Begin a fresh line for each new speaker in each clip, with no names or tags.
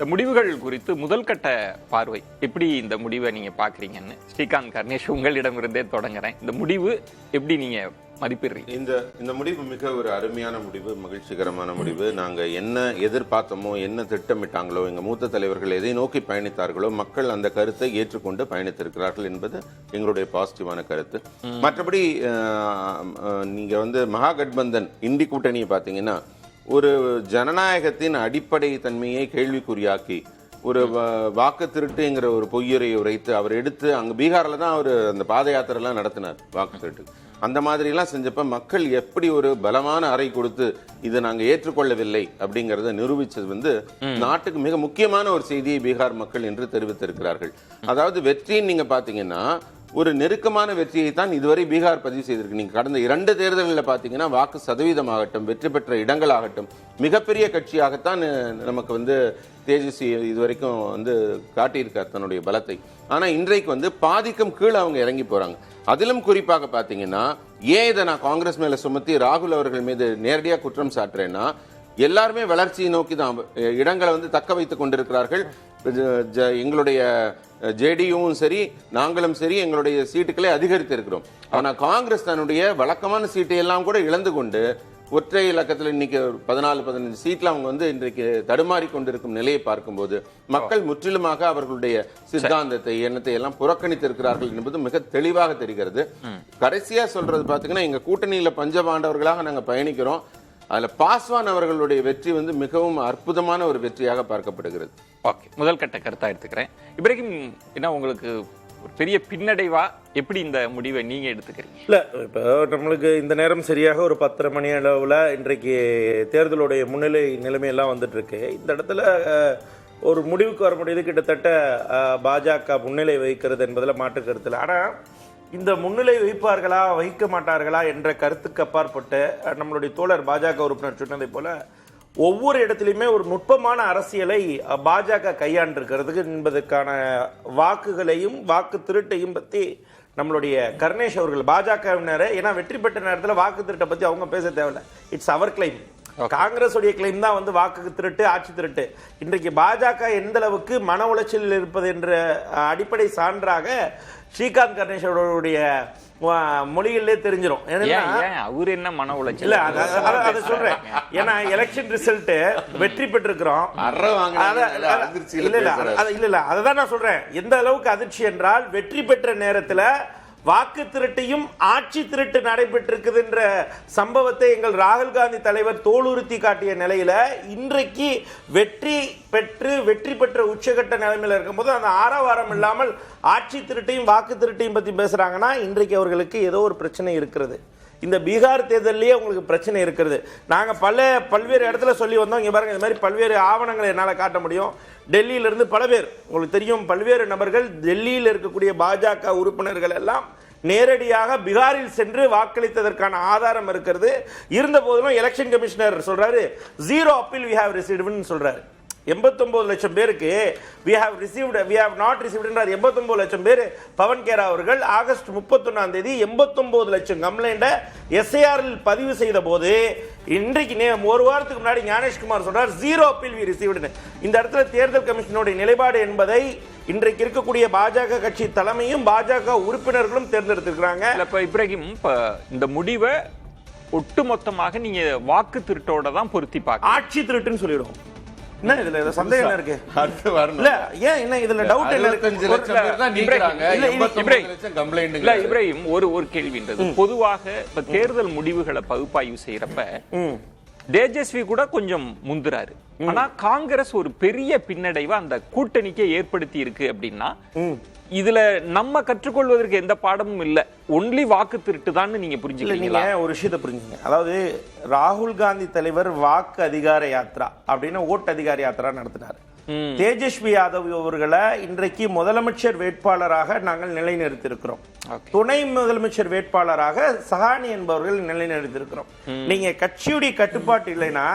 இந்த முடிவுகள் குறித்து முதல் கட்ட பார்வை எப்படி இந்த முடிவை நீங்க பாக்குறீங்கன்னு ஸ்ரீகாந்த் கணேஷ் உங்களிடமிருந்தே தொடங்குறேன். இந்த முடிவு எப்படி நீங்க மதிப்பிடுறீங்க?
இந்த முடிவு மிக ஒரு அருமையான முடிவு, மகிழ்ச்சிகரமான முடிவு. நாங்க என்ன எதிர்பார்த்தோமோ, என்ன திட்டமிட்டாங்களோ, எங்க மூத்த தலைவர்கள் எதை நோக்கி பயணித்தார்களோ, மக்கள் அந்த கருத்தை ஏற்றுக்கொண்டு பயணித்திருக்கிறார்கள் என்பது எங்களுடைய பாசிட்டிவான கருத்து. மற்றபடி நீங்க மகாகட்பந்தன் இண்டி கூட்டணியை பார்த்தீங்கன்னா ஒரு ஜனநாயகத்தின் அடிப்படை தன்மையை கேள்விக்குறியாக்கி ஒரு வாக்கு திருட்டுங்கிற ஒரு பொய்யுரையை உரைத்து அவர் எடுத்து அங்க பீகார்ல தான் அவர் அந்த பாத யாத்திரைலாம் நடத்தினார். வாக்கு திருட்டு அந்த மாதிரி எல்லாம் செஞ்சப்ப மக்கள் எப்படி ஒரு பலமான அறை கொடுத்து இதை நாங்க ஏற்றுக்கொள்ளவில்லை அப்படிங்கறத நிரூபிச்சது நாட்டுக்கு மிக முக்கியமான ஒரு செய்தியை பீகார் மக்கள் என்று தெரிவித்திருக்கிறார்கள். அதாவது வெற்றின்னு நீங்க பாத்தீங்கன்னா ஒரு நெருக்கமான வெற்றியை தான் இதுவரை பீகார் பதிவு செய்திருக்கு. நீங்க கடந்த 2 தேர்தல்களில் பார்த்தீங்கன்னா வாக்கு சதவீதமாகட்டும், வெற்றி பெற்ற இடங்களாகட்டும் மிகப்பெரிய கட்சியாகத்தான் நமக்கு தேஜஸ்வி இதுவரைக்கும் காட்டியிருக்கார் தன்னுடைய பலத்தை. ஆனா இன்றைக்கு பாதிக்கும் கீழே அவங்க இறங்கி போறாங்க. அதிலும் குறிப்பாக பார்த்தீங்கன்னா ஏன் இதை நான் காங்கிரஸ் மேல சுமத்தி ராகுல் அவர்கள் மீது நேரடியாக குற்றம் சாட்டுறேன்னா, எல்லாருமே வளர்ச்சியை நோக்கி தான் இடங்களை தக்க வைத்துக் கொண்டிருக்கிறார்கள். எங்களுடைய ஜேடியும் சரி, நாங்களும் சரி, எங்களுடைய சீட்டுகளை அதிகரித்து இருக்கிறோம். ஆனா காங்கிரஸ் தன்னுடைய வழக்கமான சீட்டை எல்லாம் கூட இழந்து கொண்டு ஒற்றை இலக்கத்தில் இன்னைக்கு 14-15 சீட்ல அவங்க இன்றைக்கு தடுமாறி கொண்டிருக்கும் நிலையை பார்க்கும்போது மக்கள் முற்றிலுமாக அவர்களுடைய சித்தாந்தத்தை, எண்ணத்தை எல்லாம் புறக்கணித்திருக்கிறார்கள் என்பது மிக தெளிவாக தெரிகிறது. கடைசியா சொல்றது பாத்தீங்கன்னா, எங்க கூட்டணியில பஞ்சபாண்டவர்களாக நாங்க பயணிக்கிறோம். அதுல பாஸ்வான் அவர்களுடைய வெற்றி மிகவும் அற்புதமான ஒரு வெற்றியாக பார்க்கப்படுகிறது.
ஓகே, முதல் கட்ட கருத்தா எடுத்துக்கிறேன். இப்ராஹிம், என்ன உங்களுக்கு ஒரு பெரிய பின்னடைவா எப்படி இந்த முடிவை நீங்க எடுத்துக்கிறீங்க?
இல்ல, இப்போ நம்மளுக்கு இந்த நேரம் சரியாக ஒரு 10:30 மணி அளவுல இன்றைக்கு தேர்தலுடைய முன்னிலை நிலைமையெல்லாம் வந்துட்டு இருக்கு. இந்த இடத்துல ஒரு முடிவுக்கு வர முடியுது. கிட்டத்தட்ட பாஜக முன்னிலை வகிக்கிறது என்பதில் மாற்று கருத்து இல்லை. ஆனா இந்த முன்னிலை வைப்பார்களா வகிக்க மாட்டார்களா என்ற கருத்துக்கு அப்பாற்பட்டு நம்மளுடைய தோழர் பாஜக உறுப்பினர் சொன்னதை போல ஒவ்வொரு இடத்துலையுமே ஒரு நுட்பமான அரசியலை பாஜக கையாண்டிருக்கிறதுக்கு என்பதற்கான வாக்குகளையும் வாக்கு திருட்டையும் பற்றி நம்மளுடைய கருணேஷ் அவர்கள் பாஜகவினரை, ஏன்னா வெற்றி பெற்ற நேரத்தில் வாக்கு திருட்டை பற்றி அவங்க பேச தேவையில்லை. It's our claim. காங்கிரஸ் உடைய கிளைம் தான் வாக்கு திருட்டு, ஆட்சி திருட்டு. இன்றைக்கு பாஜக எந்த அளவுக்கு மன உளைச்சலில் இருப்பது என்ற அடிப்படை சான்றாக ஸ்ரீகாந்த் கணேஷ் அவர்களுடைய மொழிகளிலே தெரிஞ்சிடும்.
அவர் என்ன மன உளைச்சல்
இல்ல, அதை சொல்றேன். ஏன்னா எலெக்ஷன் ரிசல்ட் வெற்றி பெற்றிருக்கிறோம். இல்ல அதான் நான் சொல்றேன். எந்த அளவுக்கு அதிர்ச்சி என்றால், வெற்றி பெற்ற நேரத்தில் வாக்கு திருட்டையும் ஆட்சி திருட்டு நடைபெற்றிருக்குதுன்ற சம்பவத்தை எங்கள் ராகுல் காந்தி தலைவர் தோலுறுத்தி காட்டிய நிலையில இன்றைக்கு வெற்றி பெற்ற உச்சகட்ட நிலைமையில இருக்கும்போது அந்த ஆரவாரம் இல்லாமல் ஆட்சி திருட்டையும் வாக்கு திருட்டையும் பத்தி பேசுறாங்கன்னா, இன்றைக்கு அவர்களுக்கு ஏதோ ஒரு பிரச்சனை இருக்கிறது. இந்த பீகார் தேர்தலிலேயே உங்களுக்கு பிரச்சனை இருக்கிறது. நாங்க பல்வேறு இடத்துல சொல்லி வந்தோம். இங்க பாருங்க, இந்த மாதிரி பல்வேறு ஆவணங்களை என்னால காட்ட முடியும். டெல்லியிலிருந்து பல பேர், உங்களுக்கு தெரியும், பல்வேறு நபர்கள் டெல்லியில் இருக்கக்கூடிய பாஜக உறுப்பினர்கள் எல்லாம் நேரடியாக பீகாரில் சென்று வாக்களித்ததற்கான ஆதாரம் இருக்கிறது. இருந்த போதிலும் எலெக்ஷன் கமிஷனர் சொல்றாரு, 0 அப்பீல் we have received சொல்றாரு. 89 லட்சம் பேருக்கு we have not received என்றார். 89 லட்சம் பேர் பவன் கேரா அவர்கள் ஆகஸ்ட் 31ஆம் தேதி 89 லட்சம் கம்ப்ளைண்ட எஸ்ஐஆரில் பதிவு செய்த போது, இன்றைக்கு ஒரு வாரத்துக்கு முன்னாடி ஞானேஷ்குமார் சொல்றார் 0 அப்பீல் we received. இந்த இடத்துல தேர்தல் கமிஷனுடைய நிலைப்பாடு என்பதை இன்றைக்கு இருக்கக்கூடிய பாஜக கட்சி தலைமையும் பாஜக உறுப்பினர்களும் தேர்ந்தெடுத்திருக்கிறாங்க.
இப்ப இப்ராஹிம், இந்த முடிவை ஒட்டுமொத்தமாக நீங்க வாக்கு திருட்டோட தான் பொருத்தி பார்க்க,
ஆட்சி திருட்டுன்னு சொல்லிடுவோம். என்ன இதுல சந்தேகம் இருக்கு? இல்ல, ஏன் என்ன இதுல டவுட் என்ன இருக்கு?
65 லட்சம் பேர் தான் நீக்குறாங்க. 89 லட்சம் கம்ப்ளைண்ட்.
இல்ல இப்ராஹிம், ஒரு கேள்வின்றது, பொதுவாக இப்ப தேர்தல் முடிவுகளை பகுப்பாய்வு செய்யறப்ப தேஜஸ்வி கூட கொஞ்சம் முந்துறாரு. ஆனா காங்கிரஸ் ஒரு பெரிய பின்னடைவை அந்த கூட்டணிக்கே ஏற்படுத்தி இருக்கு அப்படின்னா, இதுல நம்ம கற்றுக்கொள்வதற்கு எந்த பாடமும் இல்ல, ஒன்லி வாக்கு திருட்டு தான் நீங்க புரிஞ்சுக்கிறீங்களா?
ஒரு விஷயத்தை புரிஞ்சுங்க. அதாவது ராகுல் காந்தி தலைவர் வாக்கு அதிகார யாத்ரா அப்படின்னு ஓட்டு அதிகார யாத்ரா நடத்தினார். தேஜஸ்வி யாதவ் அவர்களை இன்றைக்கு முதலமைச்சர் வேட்பாளராக நாங்கள் நிலைநிறுத்தியிருக்கிறோம். துணை முதலமைச்சர் வேட்பாளராக சஹானி என்பவர்கள் நிலைநிறுத்தியிருக்கிறோம். நீங்க கட்சியுடைய கட்டுப்பாட்டு இல்லைன்னா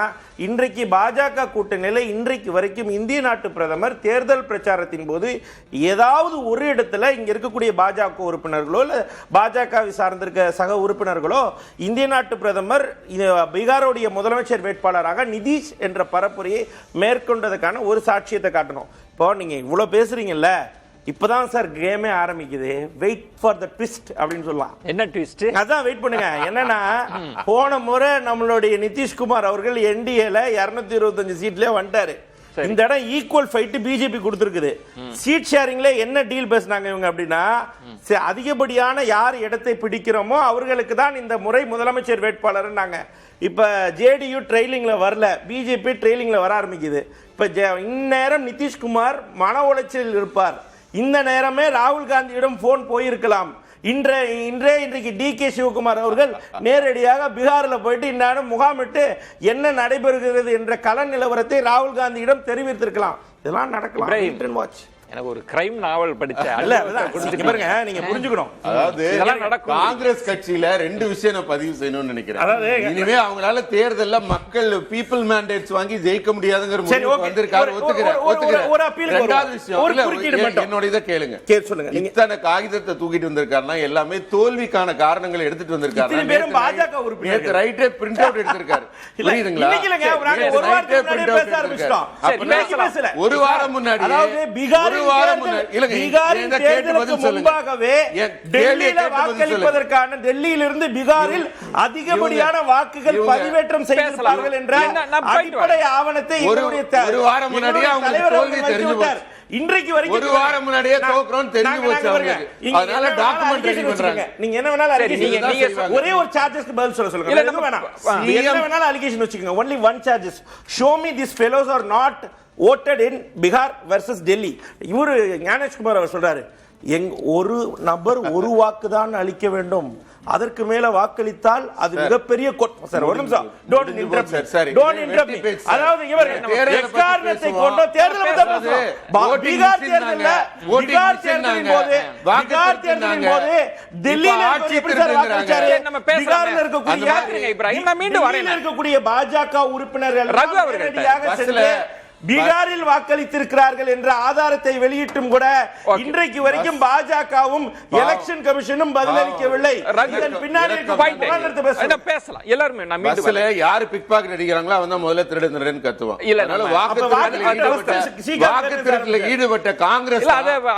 இன்றைக்கு பாஜக கூட்டணியில இன்றைக்கு வரைக்கும் இந்திய நாட்டு பிரதமர் தேர்தல் பிரச்சாரத்தின் போது ஏதாவது ஒரு இடத்துல இங்க இருக்கக்கூடிய பாஜக உறுப்பினர்களோ இல்ல பாஜகவை சார்ந்திருக்க சக உறுப்பினர்களோ இந்திய நாட்டு பிரதமர் பீகாருடைய முதலமைச்சர் வேட்பாளராக நிதிஷ் என்ற பரப்புரையை மேற்கொண்டதுக்கான ஒரு சாட்சியத்தை காட்டணும். இப்போ நீங்க இவ்வளவு பேசுறீங்கல்ல, இப்பதான் சார் கேமே ஆரம்பிக்குது. வெயிட் ஃபார் த ட்விஸ்ட் அப்படின்னு சொல்லலாம்.
என்ன ட்விஸ்ட்?
அதான் வெயிட் பண்ணுங்க. என்னன்னா போன முறை நம்மளுடைய நிதிஷ்குமார் அவர்கள் என்டிஏல 225 சீட்லயே வந்துட்டாரு. இந்த இடம் ஈக்குவல் ஃபைட் பிஜேபி கொடுத்திருக்குது. சீட் ஷேரிங்ல என்ன டீல் பேசினாங்க இவங்க அப்படின்னா, அதிகப்படியான யார் இடத்தை பிடிக்கிறோமோ அவர்களுக்கு தான் இந்த முறை முதலமைச்சர் வேட்பாளர். இப்ப ஜேடியு ட்ரெயிலிங்ல வரல, பிஜேபி ட்ரெயிலிங்ல வர ஆரம்பிக்குது. இப்ப இந்நேரம் நிதிஷ்குமார் மன உளைச்சலில் இருப்பார். இந்த நேரமே ராகுல் காந்தியிடம் போன் போயிருக்கலாம். இன்றைக்கு DK சிவகுமார் அவர்கள் நேரடியாக பீகாரில் போயிட்டு இந்நேரம் முகாமிட்டு என்ன நடைபெறுகிறது என்ற கள நிலவரத்தை ராகுல் காந்தியிடம் தெரிவித்திருக்கலாம். இதெல்லாம் நடக்கலாம்.
எனக்கு ஒரு கிரைம் நாவல் படிச்ச
நீங்க புரிஞ்சுக்கணும்.
அதாவது காங்கிரஸ் கட்சியில 2 விஷயம் நான் பதிவு செய்யணும்னு நினைக்கிறேன். அதாவது இனிமே அவங்களால தேர்தல்ல மக்கள் பீப்புள் மேண்டேட்ஸ் வாங்கி ஜெயிக்க முடியாதுங்கிற முடிவுக்கு வந்திருக்காரு. ஒத்துக்கிறேன். ரெண்டாவது விஷயம், என்னோட இதை கேளுங்க. இத்தனை காகிதத்தை தூக்கிட்டு வந்திருக்காருன்னா எல்லாமே தோல்விக்கான காரணங்களை எடுத்துட்டு வந்திருக்காரு.
பாஜக உறுப்பினர்
ரைட்டே பிரிண்ட் அவுட் எடுத்திருக்காரு. புரியுதுங்களா? ஒரு வாரம் முன்னாடி பீகார்
டெல்லியிலிருந்து பீகாரில் அதிகப்படியான வாக்குகள் பதிவேற்றம் செய்திருப்பார்கள் என்ற அடிப்படை ஆவணத்தை
ஒரு வாரம் முன்னாடியே அவங்க தோல்வி தெரிஞ்சு போச்சு.
இன்றைக்கு வரைக்கும்
ஒரு வாரம் முன்னாடியே தோக்குறோம் தெரிஞ்சு போச்சு அவங்களுக்கு. அதனால டாக்குமெண்ட் ரெடி பண்றாங்க.
நீங்க என்ன வேணாலும் நீங்க ஒரே ஒரு சார்ஜஸ்க்கு பதில் சொல்லுங்க. இல்ல என்ன வேணாம், என்ன வேணாலும் அலிகேஷன் வச்சுக்கோங்க. only one charges. show me these fellows are not voted in Bihar versus Delhi. இவரு ஞானேஷ்குமார் அவர் சொல்றாரு, ஒரு நபர் ஒரு வாக்கு தான் அளிக்க வேண்டும், அதற்கு மேல வாக்களித்தால் அது மிகப்பெரிய சார். ஒரு நிமிஷம், டோன்ட் இன்டரப்ட் மீ. அதாவது இவர் எக்காரணத்தை கொண்டு தேர்தல் பீகார் தேர்தலின் போது டெல்லியில எப்படி சார் வாக்களிச்சாரு? பீகார்ல இருக்கக்கூடிய பாஜக உறுப்பினர்கள் நேரடியாக சென்று பீகாரில் வாக்களித்திருக்கிறார்கள் என்ற ஆதாரத்தை வெளியிட்டும் கூட இன்றைக்கு வரைக்கும் பாஜகவும் எலெக்ஷன் கமிஷனும் பதிலளிக்கவில்லை. பின்னாடி
பேசலாம் எல்லாருமே. யாரு பிக் பாக்கெட் அடிக்கிறாங்களோ அவன் தான் முதல்ல திருடுறேன்னு கத்துவான். வாக்குத்திருட்டில் ஈடுபட்ட காங்கிரஸ்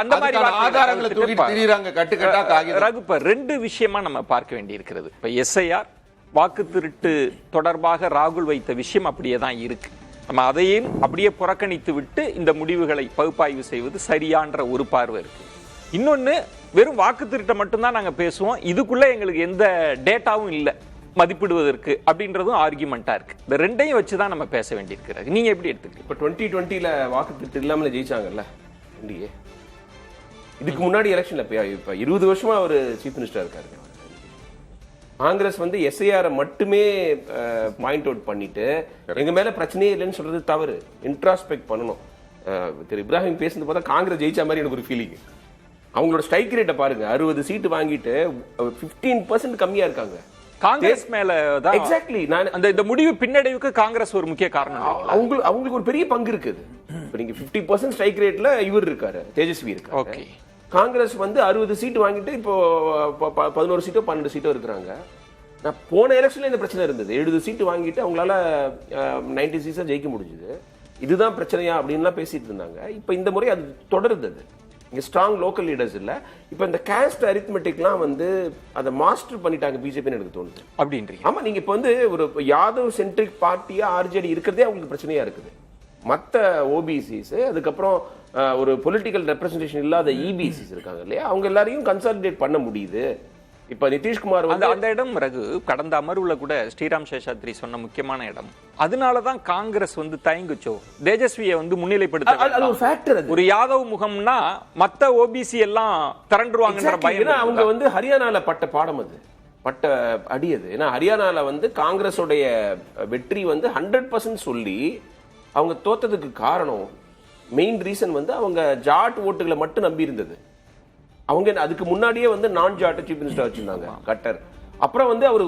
அந்த மாதிரி ஆதாரங்களை தூக்கிட்டு திரியுறாங்க கட்டுக்கட்டா காகிதம்.
ரகுப்ப 2 விஷயமா நம்ம பார்க்க வேண்டி இருக்கிறது. இப்ப SIR வாக்கு திருட்டு தொடர்பாக ராகுல் வைத்த விஷயம் அப்படியே தான் இருக்கு. நம்ம அதையும் அப்படியே புறக்கணித்து விட்டு இந்த முடிவுகளை பகுப்பாய்வு செய்வது சரியான்ற ஒரு பார்வை இருக்கு. இன்னொன்னு, வெறும் வாக்கு திருட்டை மட்டும்தான் நாங்க பேசுவோம், இதுக்குள்ள எங்களுக்கு எந்த டேட்டாவும் இல்லை மதிப்பிடுவதற்கு அப்படின்றதும் ஆர்குமெண்டா இருக்கு. இந்த ரெண்டையும் வச்சுதான் நம்ம பேச வேண்டியிருக்கிறது. நீங்க எப்படி எடுத்துக்கீங்க?
இப்போ 2020ல வாக்கு திருட்டு இல்லாமல ஜெயிச்சாங்கல்ல இந்தியே. இதுக்கு முன்னாடி எலெக்ஷன்ல இப்ப 20 வருஷமா அவர் சீஃப் மினிஸ்டர் இருக்காரு. காங்கிரஸ் SIR மட்டுமே பாயிண்ட் அவுட் பண்ணிட்டு எங்க மேல பிரச்சனையே இல்லைன்னு சொல்றது தவறு. இன்ட்ராஸ்பெக்ட் பண்ணணும். திரு இப்ராஹிம் பேசுறது பார்த்தா காங்கிரஸ் ஜெயிச்ச மாதிரி எனக்கு ஒரு ஃபீலிங். அவங்களோட ஸ்ட்ரைக் ரேட்டை பாருங்க, 60 சீட்டு வாங்கிட்டு 15% கம்மியா இருக்காங்க
காங்கிரஸ் மேல.
எக்ஸாக்ட்லி,
இந்த முடிவு பின்னடைவுக்கு காங்கிரஸ் ஒரு முக்கிய காரணம்.
அவங்களுக்கு ஒரு பெரிய பங்கு இருக்குது. இப்போ நீங்க 50% ஸ்ட்ரைக் ரேட்ல இவர் இருக்காரு, தேஜஸ்வி இருக்காரு.
ஓகே,
காங்கிரஸ் 60 சீட்டு வாங்கிட்டு இப்போ 11 சீட்டோ 12 சீட்டோ இருக்கிறாங்க. நான் போன எலெக்ஷன்ல இந்த பிரச்சனை இருந்தது. 70 சீட்டு வாங்கிட்டு அவங்களால 90 சீட்ஸா ஜெயிக்க முடிஞ்சது. இதுதான் பிரச்சனையா அப்படின்லாம் பேசிட்டு இருந்தாங்க. இப்போ இந்த முறை அது தொடருது. இங்க ஸ்ட்ராங் லோக்கல் லீடர்ஸ் இல்ல. இப்போ இந்த காஸ்ட் அரித்மெட்டிக்லாம் அதை மாஸ்டர் பண்ணிட்டாங்க பிஜேபின்னு எனக்கு தோணுது.
அப்படின்றீங்க?
ஆமா, நீங்க இப்போ ஒரு யாதவ் சென்ட்ரிக் பார்ட்டியா RJD இருக்கிறதே அவங்களுக்கு பிரச்சனையா இருக்குது. மற்ற OBCs, அதுக்கப்புறம் ஒரு பொலிட்டிக்கல் ரெப்ரசன்டேஷன் இல்லாத EBCs இருக்காங்க இல்லையா, அவங்க எல்லாரையும் கன்சாலிடேட் பண்ண முடியுது. இப்ப நிதிஷ்குமார்
அந்த இடம் ரகு கடந்த அமர்வுல கூட ஸ்ரீராம் சேஷாத்ரி சொன்ன முக்கியமான இடம். அதனாலதான் காங்கிரஸ் தயங்குச்சோ தேஜஸ்வியை முன்னிலைப்படுத்த. ஒரு யாதவ் முகம்னா மத்த OBC எல்லாம் திரண்டுருவாங்கன்ற பயம்.
அவங்க ஹரியானால பட்ட பாடம் அது, பட்ட அடி அது. ஏன்னா ஹரியானால காங்கிரஸோடைய வெற்றி 100% சொல்லி அவங்க தோத்ததுக்கு காரணம் மெயின் ரீசன் அவங்க ஜாட் ஓட்டுகளை மட்டும் நம்பி இருந்தது. அவங்க அதுக்கு முன்னாடியே நான் ஜாட் சீஃப் மினிஸ்டர் வச்சிருந்தாங்க கட்டர். அப்புறம் அவர்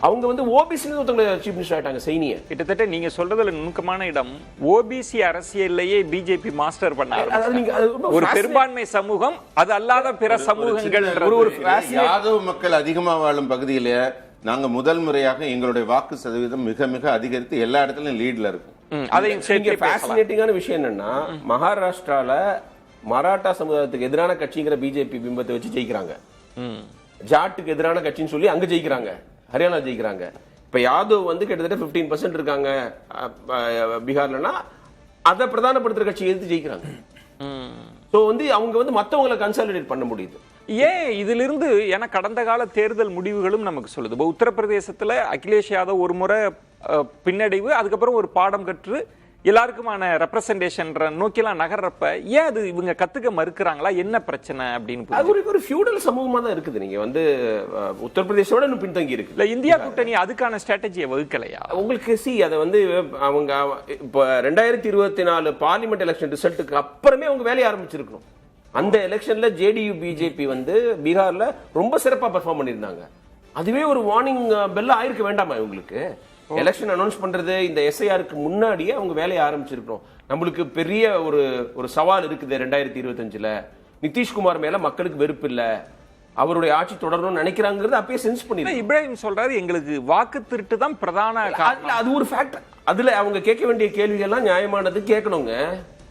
அவங்க வந்து ஓபிசி ஒருத்தவங்க சீஃப் மினிஸ்டர் ஆயிட்டாங்க சைனிய.
கிட்டத்தட்ட நீங்க சொல்றதுல நுணுக்கமான இடம் ஓபிசி அரசியல்லையே பிஜேபி மாஸ்டர் பண்ணாங்க. ஒரு பெரும்பான்மை சமூகம் அது அல்லாத பிற சமூகங்கள்
யாதவ் மக்கள் அதிகமா வாழும் பகுதியில நாங்க முதல் முறையாக எங்களுடைய வாக்கு சதவீதம் மிக மிக அதிகரித்து எல்லா இடத்துலயும் லீட்ல இருக்கும்.
அதையும்
ஃபேசினேட்டிங்கான விஷயம் என்னன்னா மகாராஷ்டிரால மராட்டா சமுதாயத்துக்கு எதிரான கட்சிங்கிற பிஜேபி பிம்பத்தை வச்சு ஜெயிக்கிறாங்க. ஜாட்டுக்கு எதிரான கட்சின்னு சொல்லி அங்க ஜெயிக்கிறாங்க, ஹரியானா ஜெயிக்கிறாங்க. இப்ப யாதவ் வந்து கிட்டத்தட்ட 15% இருக்காங்க பீகார்லன்னா அதை பிரதானப்படுத்துற கட்சி எதிர்த்து ஜெயிக்கிறாங்க. சோ வந்து அவங்க வந்து மத்தவங்களை கன்சாலிடேட் பண்ண முடியுது.
ஏன் இதுல இருந்து ஏன்னா கடந்த கால தேர்தல் முடிவுகளும் நமக்கு சொல்லுது. இப்போ உத்தரப்பிரதேசத்துல அகிலேஷ் யாதவ் ஒரு முறை பின்னடைவு, அதுக்கப்புறம் ஒரு பாடம் கற்று எல்லாருக்குமான ரெப்ரசன்டேஷன் நோக்கிலாம் நகர்றப்ப ஏன் அது இவங்க கத்துக்க மறுக்கிறாங்களா, என்ன பிரச்சனை அப்படின்னு?
அது ஒரு ஃபியூடல் சமூகமா தான் இருக்குது. நீங்க வந்து உத்தரப்பிரதேசோட இன்னும் பின்தங்கி இருக்கு.
இல்ல இந்தியா கூட்டணி அதுக்கான ஸ்ட்ராட்டஜியை வகுக்கலையா
உங்களுக்கு? அதை வந்து அவங்க இப்ப 2024 பார்லிமெண்ட் எலெக்ஷன் ரிசல்ட்டுக்கு அப்புறமே அவங்க வேலையை ஆரம்பிச்சிருக்கணும். அந்த எலெக்ஷன்ல ஜேடியு பிஜேபி வந்து பீகார்ல ரொம்ப சிறப்பா பெர்ஃபார்ம் பண்ணியிருந்தாங்க. அதுவே ஒரு வார்னிங் பெல் ஆயிருக்க வேண்டாமா இவங்களுக்கு? எலெக்ஷன் அனௌன்ஸ் பண்றது இந்த எஸ்ஐஆருக்கு முன்னாடியே அவங்க வேலையை ஆரம்பிச்சிருக்கணும். நம்மளுக்கு பெரிய ஒரு சவால் இருக்குது 2025ல. நிதிஷ்குமார் மேல மக்களுக்கு வெறுப்பு இல்ல, அவருடைய ஆட்சி தொடரணும்னு நினைக்கிறாங்கிறது அப்பயே சென்ஸ் பண்ணி
இப்ராஹிம் சொல்றாரு எங்களுக்கு வாக்கு திருட்டு தான் பிரதான.
அது ஒரு ஃபேக்டர். அதுல அவங்க கேட்க வேண்டிய கேள்விகள் எல்லாம் நியாயமானது கேட்கணுங்க.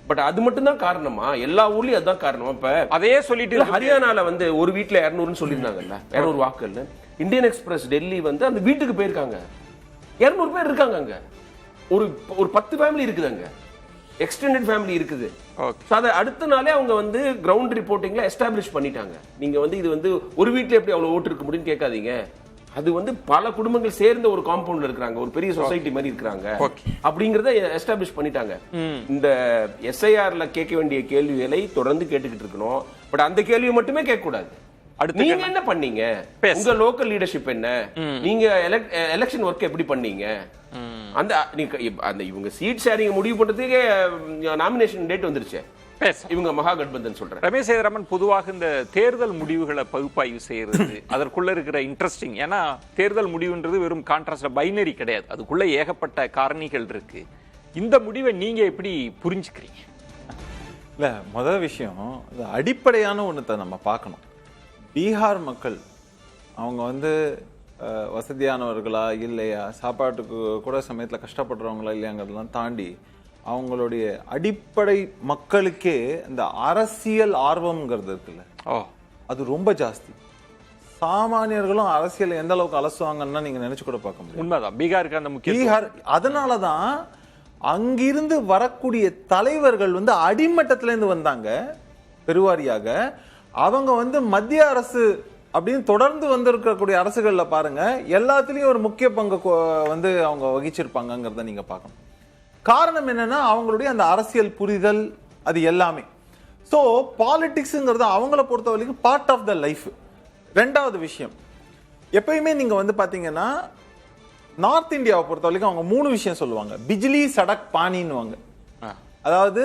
பட் அது மட்டும் தான் காரணமா? எல்லா ஊர்லயும் அதுதான் காரணமா? இப்ப
அதையே சொல்லிட்டு
ஹரியானால வந்து ஒரு வீட்டுல 200 சொல்லிருந்தாங்கல்ல, 200 வாக்குகள். இந்தியன் எக்ஸ்பிரஸ் டெல்லி வந்து அந்த வீட்டுக்கு போயிருக்காங்க, 200 பேர் இருக்காங்க அங்க. ஒரு 10 ஃபேமிலி இருக்குது அங்க, எக்ஸ்டெண்டட் ஃபேமிலி இருக்குது. அத அடுத்த நாளே அவங்க வந்து கிரவுண்ட் ரிப்போர்ட்டிங்ல எஸ்டாப்ளிஷ் பண்ணிட்டாங்க. நீங்க வந்து இது வந்து ஒரு வீட்டுல எப்படி அவ்வளவு ஓட்டு இருக்க முடியும்னு கேட்காதீங்க. அது வந்து பல குடும்பங்கள் சேர்ந்த ஒரு காம்பவுண்ட்ல இருக்காங்க, ஒரு பெரிய சொசைட்டி மாதிரி இருக்காங்க அப்படிங்கறத எஸ்டாப்ளிஷ் பண்ணிட்டாங்க. இந்த எஸ்ஐஆர்ல கேட்க வேண்டிய கேள்விகளை தொடர்ந்து கேட்டுக்கிட்டு இருக்கணும். பட் அந்த கேள்வியை மட்டுமே கேட்க கூடாது. நீங்க என்ன பண்ணீங்க, உங்க லோக்கல் லீடர்ஷிப் என்ன, நீங்க எலெக்ஷன் ஒர்க் எப்படி பண்ணீங்க, அந்த இவங்க சீட் ஷேரிங் முடிவு பண்றதுக்கே நாமினேஷன் டேட் வந்துருச்சு. இவங்க மகாகட்பந்தன் சொல்றேன்.
ரமேஷ் சேதுராமன், பொதுவாக இந்த தேர்தல் முடிவுகளை பகுப்பாய்வு செய்யறது அதற்குள்ள இருக்கிற இன்ட்ரெஸ்டிங், ஏன்னா தேர்தல் முடிவுன்றது வெறும் கான்ட்ராஸ்ட் பைனரி கிடையாது, அதுக்குள்ள ஏகப்பட்ட காரணிகள் இருக்கு. இந்த முடிவை நீங்க எப்படி புரிஞ்சுக்கிறீங்க?
இல்ல முதல் விஷயம் அடிப்படையான ஒன்றத்தை நம்ம பார்க்கணும். பீகார் மக்கள் அவங்க வந்து வசதியானவர்களா இல்லையா, சாப்பாட்டுக்கு கூட சமயத்தில் கஷ்டப்படுறவங்களா இல்லையாங்கிறதெல்லாம் தாண்டி அவங்களுடைய அடிப்படை மக்களுக்கே இந்த அரசியல் ஆர்வம்ங்கிறது இருக்குல்ல, அது ரொம்ப ஜாஸ்தி. சாமானியர்களும் அரசியல் எந்த அளவுக்கு அலசுவாங்கன்னா நீங்க நினைச்சு கூட பார்க்க முடியும்.
உண்மைதான், பீகாருக்கு அந்த முக்கிய
பீகார். அதனாலதான் அங்கிருந்து வரக்கூடிய தலைவர்கள் வந்து அடிமட்டத்துல இருந்து வந்தாங்க பெருவாரியாக. அவங்க வந்து மத்திய அரசு அப்படின்னு தொடர்ந்து வந்திருக்கக்கூடிய அரசுகள்ல பாருங்க, எல்லாத்துலயும் ஒரு முக்கிய பங்கு வந்து அவங்க வகிச்சிருப்பாங்கிறத நீங்க பார்க்கணும். காரணம் என்னன்னா அவங்களுடைய அந்த அரசியல் புரிதல், அது எல்லாமே. ஸோ பாலிடிக்ஸுங்கிறது அவங்கள பொறுத்த வரைக்கும் பார்ட் ஆஃப் த லைஃப். ரெண்டாவது விஷயம், எப்பயுமே நீங்க வந்து பாத்தீங்கன்னா நார்த் இந்தியாவை பொறுத்த வரைக்கும் அவங்க 3 விஷயம் சொல்லுவாங்க. பிஜ்லி சடக் பானின்னுவாங்க. அதாவது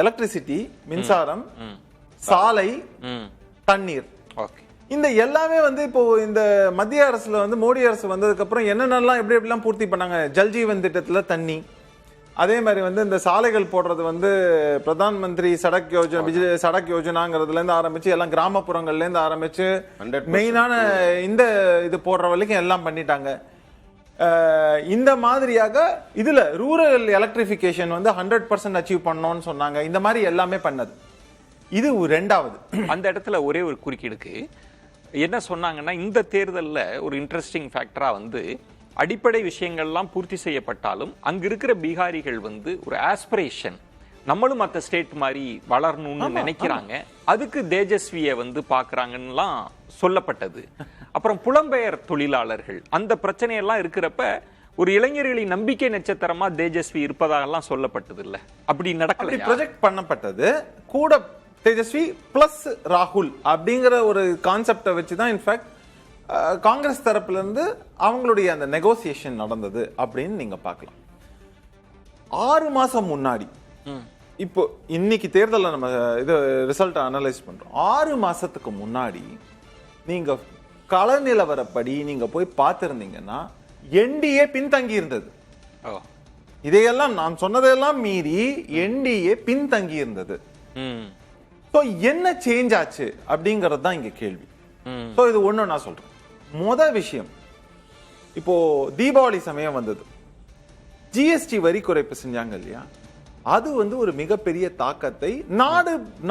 எலக்ட்ரிசிட்டி, மின்சாரம், சாலை, தண்ணீர். இந்த எல்லாமே வந்து இப்போ இந்த மத்திய அரசுல வந்து மோடி அரசு வந்ததுக்கு அப்புறம் என்னென்னலாம் எப்படி எப்படிலாம் பூர்த்தி பண்ணாங்க. ஜல்ஜீவன் திட்டத்துல தண்ணி, அதே மாதிரி வந்து இந்த சாலைகள் போடுறது வந்து பிரதான் மந்திரி சடக் யோஜனா, பிஜ்லி சடக் யோஜனாங்கிறதுல இருந்து ஆரம்பிச்சு எல்லாம் கிராமப்புறங்கள்ல இருந்து ஆரம்பிச்சு மெயினான இந்த இது போடுற வரைக்கும் எல்லாம் பண்ணிட்டாங்க. இந்த மாதிரியாக இதுல ரூரல் எலக்ட்ரிபிகேஷன் வந்து 100% அச்சீவ் பண்ணோம்னு சொன்னாங்க. இந்த மாதிரி எல்லாமே பண்ணது. இது ரெண்டாவது.
அந்த இடத்துல ஒரே ஒரு குறுக்கீடுக்கு என்ன சொன்னாங்கன்னா, இந்த தேர்தலில் ஒரு இன்ட்ரெஸ்டிங் ஃபேக்டரா வந்து அடிப்படை விஷயங்கள்லாம் பூர்த்தி செய்யப்பட்டாலும் அங்க இருக்கிற பீகாரிகள் வந்து ஒரு ஆஸ்பிரேஷன், நம்மளும் மற்ற ஸ்டேட் மாதிரி வளரணும்னு நினைக்கிறாங்க, அதுக்கு தேஜஸ்வியை வந்து பாக்குறாங்கன்னுலாம் சொல்லப்பட்டது. அப்புறம் புலம்பெயர் தொழிலாளர்கள் அந்த பிரச்சனையெல்லாம் இருக்கிறப்ப ஒரு இளைஞர்களின் நம்பிக்கை நட்சத்திரமா தேஜஸ்வி இருப்பதாகலாம் சொல்லப்பட்டது. இல்ல அப்படி நடக்கல,
ப்ரொஜெக்ட் பண்ணப்பட்டது. கூட தேஜஸ்வி பிளஸ் ராகுல் அப்படிங்கிற ஒரு கான்செப்டை வச்சுதான் இன்ஃபேக்ட் காங்கிரஸ் தரப்புல இருந்து அவங்களுடைய அந்த நெகோசியேஷன் நடந்தது அப்படின்னு நீங்க பார்க்கலாம். 6 மாசம் முன்னாடி, இப்போ இன்னைக்கு தேர்தலில் நம்ம இது ரிசல்ட் அனலைஸ் பண்றோம். 6 மாசத்துக்கு முன்னாடி நீங்க கள நிலவரப்படி நீங்க போய் பார்த்திருந்தீங்கன்னா என்டிஏ பின்தங்கி இருந்தது. இதையெல்லாம் நான் சொன்னதெல்லாம் மீறி என்டிஏ பின்தங்கி இருந்தது. என்ன சேஞ்ச் ஆச்சு அப்படிங்கிறது தான் இங்க கேள்வி. இது ஒண்ணு நான் சொல்றேன். விஷயம், இப்போ தீபாவளி சமயம் வந்தது, ஜிஎஸ்டி வரி குறைப்பு செஞ்சாங்க இல்லையா, அது ஒரு மிகப்பெரிய தாக்கத்தை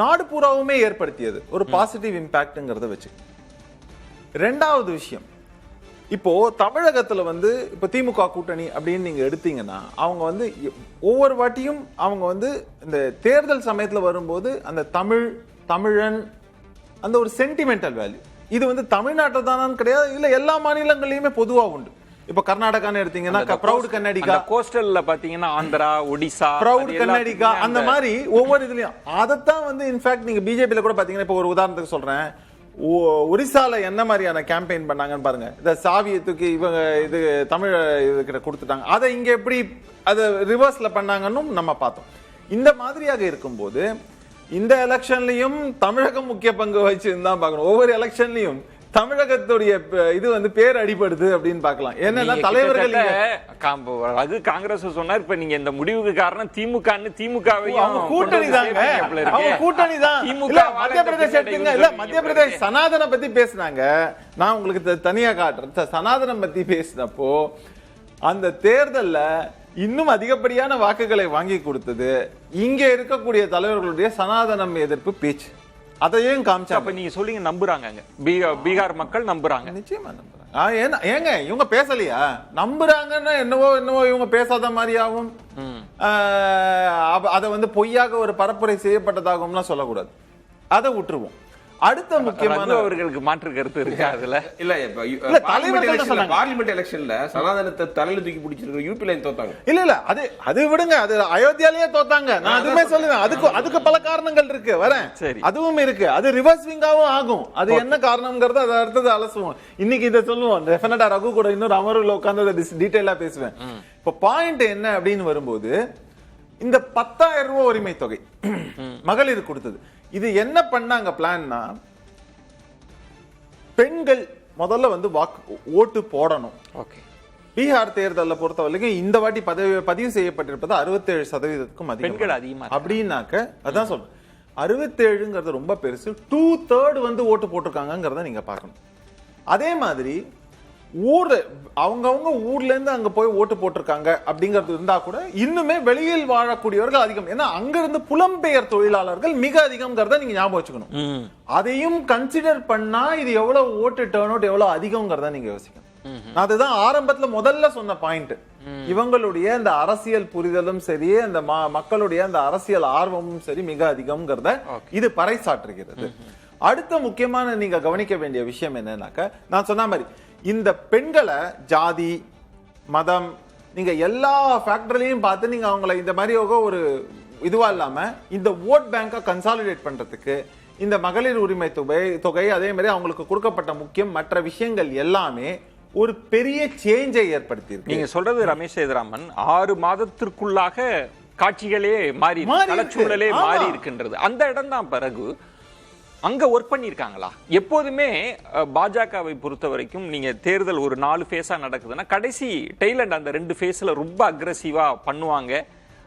நாடு பூராவுமே ஏற்படுத்தியது, ஒரு பாசிட்டிவ் இம்பாக்ட்ங்கிறத வச்சு. ரெண்டாவது விஷயம், இப்போ தமிழகத்துல இப்ப திமுக கூட்டணி அப்படின்னு நீங்க எடுத்தீங்கன்னா, அவங்க ஒவ்வொரு வாட்டியும் அவங்க இந்த தேர்தல் சமயத்துல வரும்போது அந்த தமிழன் அந்த ஒரு சென்டிமெண்டல் வேல்யூ, இது தமிழ்நாட்டில் தானான்னு கிடையாது, இல்ல எல்லா மாநிலங்களையுமே பொதுவா உண்டு. இப்ப கர்நாடகான்னு எடுத்தீங்கன்னா ப்ரௌட் கர்நாடிகா,
கோஸ்டல்ல பாத்தீங்கன்னா ஆந்திரா, ஒடிசா,
ப்ரௌட் கர்நாடிகா, அந்த மாதிரி ஒவ்வொரு இதுலயும் அதைத்தான் இன்ஃபேக்ட் நீங்க பிஜேபியில கூட பாத்தீங்கன்னா, இப்ப ஒரு உதாரணத்துக்கு சொல்றேன், ஒரிசால என்ன மாதிரியான கேம்பெயின் பண்ணாங்கன்னு பாருங்க. இந்த சாவியை தூக்கி இவங்க இது தமிழ் இதுகிட்ட கொடுத்துட்டாங்க, அதை இங்க எப்படி அதை ரிவர்ஸ்ல பண்ணாங்கன்னு நம்ம பார்த்தோம். இந்த மாதிரியாக இருக்கும்போது இந்த எலெக்ஷன்லயும் தமிழகம் முக்கிய பங்கு வச்சுன்னு தான் பார்க்கணும். ஒவ்வொரு எலெக்ஷன்லயும் தமிழகத்துடைய இது பேர் அடிபடுது அப்படின்னு பார்க்கலாம். என்னன்னா தலைவர்கள்
அது காங்கிரஸ் சொன்னார், இப்ப நீங்க இந்த முடிவுக்கு காரணம் திமுகவையும்
கூட்டணி தாங்க, கூட்டணி தான். மத்திய பிரதேச எடுத்துங்க, இல்ல மத்திய பிரதேஷ் சனாதன பத்தி பேசினாங்க, நான் உங்களுக்கு தனியா காட்டுறேன். சனாதனம் பத்தி பேசினப்போ அந்த தேர்தல்ல இன்னும் அதிகப்படியான வாக்குகளை வாங்கி கொடுத்தது இங்க இருக்கக்கூடிய தலைவர்களுடைய சனாதனம் எதிர்ப்பு பேச்சு. அதையும் காமிச்சா.
அப்ப நீங்க சொல்லிங்க நம்புறாங்க, பீகார் மக்கள் நம்புறாங்க.
நிச்சயமா நம்புறாங்க. ஏங்க இவங்க பேசலையா? நம்புறாங்கன்னா என்னவோ இவங்க பேசாத மாதிரியாகவும் அதை பொய்யாக ஒரு பரப்புரை செய்யப்பட்டதாகவும் சொல்லக்கூடாது. அதை விட்டுருவோம். அடுத்த முக்கியமான
அவர்களுக்கு மாற்று கருத்து இருக்கு அதுல.
இல்ல பார்லிமெண்ட் எலெக்ஷன்ல சனாதனத்தை தலையில தூக்கி பிடிச்சிருக்க யூபில தோத்தாங்க.
இல்ல அது விடுங்க, அது அயோத்தியாலேயே தோத்தாங்க. நான் அதுமே சொல்லுவேன், அதுக்கு பல காரணங்கள் இருக்கு, வரேன். அதுவும் இருக்கு, அது ரிவர்ஸ் விங்காவும் ஆகும். அது என்ன காரணம்ங்கறத அதை அடுத்தது அலசுவோம். இன்னைக்கு இதை சொல்லுவோம், டெஃபினட்டா ரகு கூட இன்னொரு அமர்வுல உட்கார்ந்து டீடைலா பேசுவேன். இப்ப பாயிண்ட் என்ன அப்படின்னு வரும்போது, இந்த 10,000 ரூபாய் உரிமை தொகை மகளிர் கொடுத்தது, இது என்ன பண்ணாங்க பிளான்னா, பெண்கள் முதல்ல ஓட்டு போடணும். பீகார் தேர்தலில் பொறுத்த வரைக்கும் இந்த வாட்டி பதிவு செய்யப்பட்டிருப்பது 67% அதிகம். அப்படின்னாக்க அதான் சொல்றேன், 67ங்கிறது ரொம்ப பெருசு. 2/3 ஓட்டு போட்டிருக்காங்கிறத நீங்க பார்க்கணும். அதே மாதிரி அவங்கவுங்க ஊர்ல இருந்து அங்க போய் ஓட்டு போட்டிருக்காங்க அப்படிங்கிறது இருந்தா கூட இன்னுமே வெளியில் வாழக்கூடியவர்கள் அதிகம். ஏன்னா அங்க இருந்து புலம்பெயர் தொழிலாளர்கள் மிக அதிகம்ங்கிறத நீங்க ஞாபகம் வச்சுக்கணும். அதையும் கன்சிடர் பண்ணா இது எவ்வளவு ஓட்டு டர்ன் அவுட் எவ்வளவு அதிகம்ங்கிறத நீங்க யோசிக்கணும். அதுதான் ஆரம்பத்துல முதல்ல சொன்ன பாயிண்ட். இவங்களுடைய அந்த அரசியல் புரிதலும் சரி, அந்த மக்களுடைய அந்த அரசியல் ஆர்வமும் சரி மிக அதிகம்ங்கிறத இது பறைசாற்றுகிறது. அடுத்த முக்கியமான நீங்க கவனிக்க வேண்டிய விஷயம் என்னன்னாக்க, நான் சொன்ன மாதிரி இந்த பெண்களை ஜாதி, மதம், நீங்க எல்லா ஃபேக்டர்லயும் பார்த்து நீங்க அவங்களை இந்த மாதிரி ஒரு இதுவா இல்லாம இந்த ஓட் பேங்கை கன்சாலிடேட் பண்றதுக்கு இந்த மகளிர் உரிமை தொகை அதே மாதிரி அவங்களுக்கு கொடுக்கப்பட்ட முக்கியம் மற்ற விஷயங்கள் எல்லாமே ஒரு பெரிய சேஞ்சை ஏற்படுத்தி இருக்கு.
நீங்க சொல்றது ரமேஷ் சேதுராமன் 6 மாதத்திற்குள்ளாக காட்சிகளே மாறி, சூழலே மாறி இருக்கின்றது. அந்த இடம் தான் பிறகு அங்க ஒர்க் பண்ணிருக்காங்களா? எப்போதுமே பாஜகவை பொறுத்த வரைக்கும் நீங்க தேர்தல் ஒரு 4 ஃபேஸா நடக்குதுன்னா கடைசி டெய்லண்ட் அந்த 2 ஃபேஸ்ல ரொம்ப அக்ரெசிவா பண்ணுவாங்க.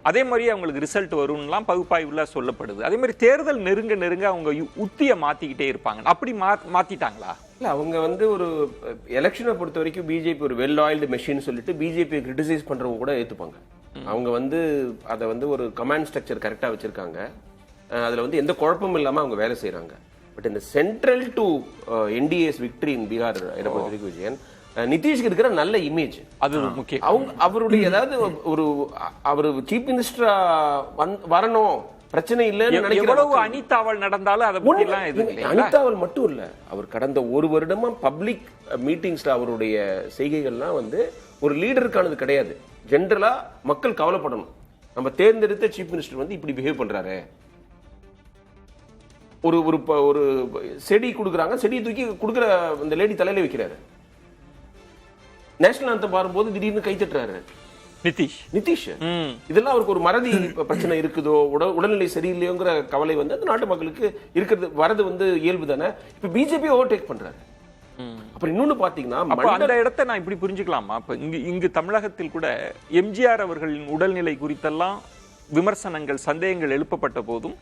அதே மாதிரி அவங்களுக்கு ரிசல்ட் வரும்லாம் பகுப்பாய்வுல சொல்லப்படுது. அதே மாதிரி தேர்தல் நெருங்க அவங்க உத்தியை மாத்திக்கிட்டே இருப்பாங்க. அப்படி மாத்திட்டாங்களா?
இல்ல, அவங்க ஒரு எலெக்ஷனை பொறுத்த வரைக்கும் பிஜேபி ஒரு வெல் ஆயில்டு மெஷின் சொல்லிட்டு பிஜேபி கிரிட்டிசைஸ் பண்றவங்க கூட ஏத்துப்பாங்க. அவங்க அதை ஒரு கமாண்ட் ஸ்ட்ரக்சர் கரெக்டா வச்சிருக்காங்க. அதுல எந்த குழப்பமும் இல்லாம அவங்க வேலை செய்யறாங்க. பட் இந்த central to NDA's victory in Bihar Vijayan, நிதிஷ்க்கு இருக்கிற நல்ல இமேஜ்
அது முக்கியம்.
அவருடைய ஏதாவது அவர் சீஃப் மினிஸ்டரா வரணும், பிரச்சனை இல்லைன்னு நினைக்கிறேன்.
அனிதாவல் நடந்தாலும் அதை பத்தி எல்லாம் எதுவும் இல்லை.
அனிதாவல் மட்டும் இல்ல, அவர் கடந்த 1 வருடமா பப்ளிக் மீட்டிங்ஸ்ல அவருடைய செய்கைகள்லாம் ஒரு லீடருக்கானது கிடையாது. ஜெனரலா மக்கள் கவலைப்படணும், நம்ம தேர்ந்தெடுத்த சீஃப் மினிஸ்டர் இப்படி பிஹேவ் பண்றாரு. ஒரு செடி கொடுக்குறாங்க, செடியை தூக்கி கொடுக்குற அந்த லேடி தலையில வைக்கிறாரு. நேஷனல் ஆந்தம் பாரும்போது திடீர்னு கை தட்டுறாரு நிதிஷ். இதெல்லாம் அவருக்கு ஒரு மறதி பிரச்சனை இருக்குதோ, உடல்நிலை சரியில்லையோங்கிற கவலை அந்த நாட்டு மக்களுக்கு இருக்கிறது வரது இயல்பு தானே. இப்ப பிஜேபி ஓவர்டேக் பண்றாரு. அப்புறம் இன்னொன்னு பாத்தீங்கன்னா
அப்ப அந்த இடத்தை நான் இப்படி புரிஞ்சுக்கலாமா? அப்ப இங்கு தமிழகத்தில் கூட எம்ஜிஆர் அவர்களின் உடல்நிலை குறித்தெல்லாம் விமர்சனங்கள், சந்தேகங்கள் எழுப்பப்பட்ட போதும்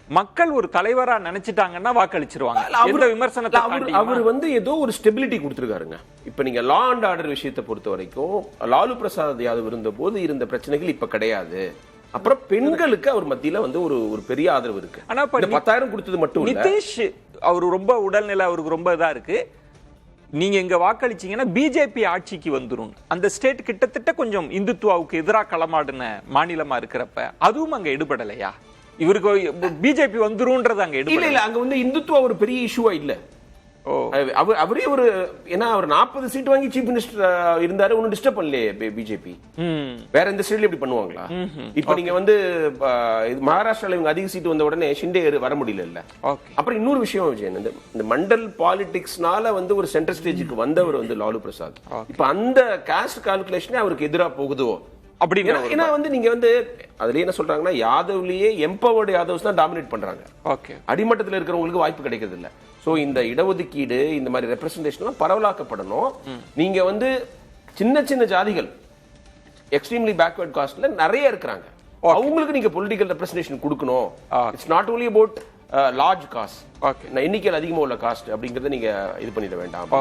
மக்கள் ஒரு தலைவரா நினைச்சிட்டாங்கன்னா வாக்களிச்சிருவாங்க. எந்த விமர்சனத்தை
அவர் வந்து ஏதோ ஒரு ஸ்டெபிலிட்டி கொடுத்திருக்காருங்க. இப்ப நீங்க லா அண்ட் ஆர்டர் விஷயத்தை பொறுத்த வரைக்கும் லாலு பிரசாத் யாதவ் இருந்த போது இருந்த பிரச்சனைகள் இப்ப கிடையாது. அப்புறம் பெண்களுக்கு அவர் மத்தியில வந்து ஒரு பெரிய ஆதரவு இருக்கு. ஆனா 10,000 கொடுத்தது மட்டும் இல்ல.
நிதிஷ் அவர் ரொம்ப உடல்நிலை அவருக்கு ரொம்ப இதா இருக்கு, நீங்க இங்க வாக்களிச்சீங்கன்னா பிஜேபி ஆட்சிக்கு வந்துரும். அந்த ஸ்டேட் கிட்டத்தட்ட கொஞ்சம் இந்துத்துவாவுக்கு எதிராக களமாடின மாநிலமா இருக்கிறப்ப அதுவும் அங்க எடுபடலையா? இவருக்கு பிஜேபி வந்துரும்ன்றது அங்க எடுபடல.
இல்ல, அங்க வந்து இந்துத்துவா ஒரு பெரிய இஷ்யூவா இல்ல. அவரே ஒரு ஏன்னா அவர் 40 சீட் வாங்கி சீஃப் மினிஸ்டர் இருந்தாரு, ஒன்னும் டிஸ்டர்ப் பண்ணலையே பிஜேபி. வேற எந்த ஸ்டேட்ல இப்படி பண்ணுவாங்களா? இப்ப நீங்க வந்து மகாராஷ்டிரால இவங்க அதிக சீட் வந்த உடனே ஷிண்டே வர முடியல இல்ல. அப்புறம் இன்னொரு விஷயம் விஜயன், இந்த மண்டல் பாலிடிக்ஸ்னால வந்து ஒரு சென்ட்ரல் ஸ்டேஜுக்கு வந்தவர் வந்து லாலு பிரசாத். இப்ப அந்த காஸ்ட் கால்குலேஷனே அவருக்கு எதிராக போகுதோ அப்படின்னு. ஏன்னா வந்து நீங்க வந்து அதுல என்ன சொல்றாங்கன்னா யாதவ்லயே எம்பவர்டு யாதவ்ஸ் தான் டாமினேட் பண்றாங்க. அடிமட்டத்தில் இருக்கிறவங்களுக்கு வாய்ப்பு கிடைக்கிறது இல்ல. சோ இந்த இடஒதுக்கீடு இந்த மாதிரி ரெப்ரசன்டேஷன் பரவலாக்கப்படணும். நீங்க வந்து சின்ன சின்ன ஜாதிகள் எக்ஸ்ட்ரீம்லி பேக்வர்ட் காஸ்ட்ல நிறைய இருக்கிறாங்க, அவங்களுக்கு நீங்க பொலிட்டிக்கல் ரெப்ரசன்டேஷன் கொடுக்கணும். It's not only about large cost, எண்ணிக்கையில் அதிகமா உள்ள காஸ்ட் அப்படிங்கறத நீங்க இது பண்ணிட வேண்டாம்.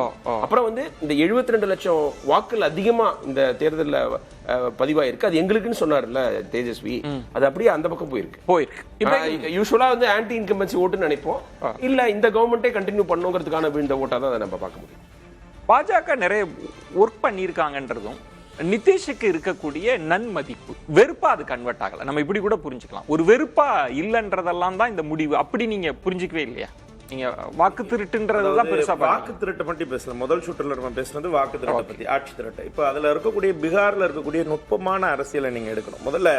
அப்புறம் வந்து இந்த 72 லட்சம் வாக்குகள் அதிகமா இந்த தேர்தலில் பதிவாயிருக்கு, அது எங்களுக்குன்னு சொன்னார்ல தேஜஸ்வி, அது அப்படியே அந்த பக்கம் போயிருக்கு. யூசுவலா வந்து ஆன்டி இன்கம்பன்சி ஓட்டுன்னு நினைப்போம், இல்ல இந்த கவர்மெண்டே கண்டினியூ பண்ணுங்கிறதுக்கான இந்த ஓட்டா தான் அதை நம்ம பார்க்க முடியும்.
பாஜக நிறைய ஒர்க் பண்ணியிருக்காங்கன்றதும் நிதிஷுக்கு இருக்கக்கூடிய நன்மதிப்பு வெறுப்பா அது கன்வெர்ட் ஆகல. நம்ம இப்படி கூட புரிஞ்சுக்கலாம், ஒரு வெறுப்பா இல்லன்றதெல்லாம் தான் இந்த முடிவு. அப்படி நீங்க புரிஞ்சுக்கவே இல்லையா? நீங்க வாக்கு திருட்டுன்றதுதான் பெருசா.
வாக்கு திருட்டை பற்றி பேசல, முதல் சுற்றுல நம்ம பேசுனது வாக்கு திருட்டை பத்தி, ஆட்சி திருட்டை. இப்ப அதுல இருக்கக்கூடிய பீகார்ல இருக்கக்கூடிய நுட்பமான அரசியலை நீங்க எடுக்கணும். முதல்ல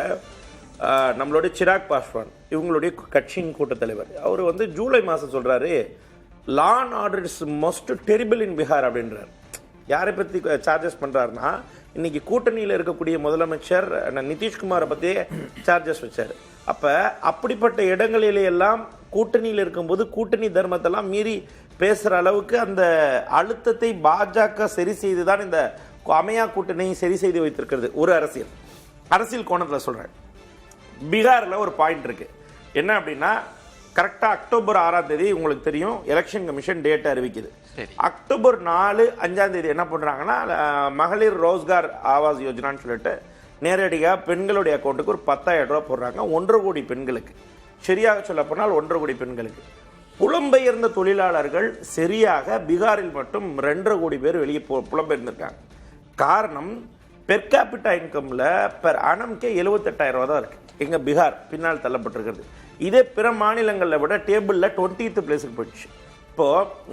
நம்மளுடைய சிராக் பாஸ்வான் இவங்களுடைய கட்சியின் கூட்டத் தலைவர், அவர் வந்து ஜூலை மாசம் சொல்றாரு law and order is most terrible in Bihar அப்படின்றார். யாரை பத்தி சார்ஜஸ் பண்றாருன்னா இன்னைக்கு கூட்டணியில் இருக்கக்கூடிய முதலமைச்சர் நிதிஷ்குமாரை பத்தியே சார்ஜஸ் வச்சாரு. அப்ப அப்படிப்பட்ட இடங்களிலே எல்லாம் கூட்டணியில் இருக்கும்போது கூட்டணி தர்மத்தெல்லாம் மீறி பேசுற அளவுக்கு அந்த அழுத்தத்தை பாஜக சரி செய்துதான் இந்த அமையா கூட்டணியை சரி செய்து வைத்திருக்கிறது. ஒரு அரசியல் கோணத்தில் சொல்றேன். பீகார்ல ஒரு பாயிண்ட் இருக்கு, என்ன அப்படின்னா கரெக்டா அக்டோபர் 6ஆம் தேதி உங்களுக்கு தெரியும் எலெக்ஷன் கமிஷன் டேட் அறிவிக்குது. அக்டோபர் 4, 5ஆம் தேதி என்ன பண்றாங்கன்னா மகளிர் ரோஸ்கார் ஆவாஸ் யோஜனான்னு சொல்லிட்டு நேரடியாக பெண்களுடைய அக்கௌண்ட்டுக்கு ஒரு 10,000 ரூபாய் போடுறாங்க. 1.5 கோடி பெண்களுக்கு, சரியாக சொல்ல போனால் 1.5 கோடி பெண்களுக்கு. புலம்பெயர்ந்த தொழிலாளர்கள் சரியாக பீகாரில் மட்டும் 2.5 கோடி பேர் வெளியே புலம்பெயர்ந்திருக்காங்க. காரணம் பெர் கேபிட்டா இன்கம்ல பெர் அனம்கே 78,000 ரூபாய் தான் இருக்கு. எங்க பீகார் பின்னால் தள்ளப்பட்டிருக்கிறது. இதே பிற மாநிலங்களை விட டேபிள்ல 20th பிளேஸுக்கு போயிடுச்சு. இப்போ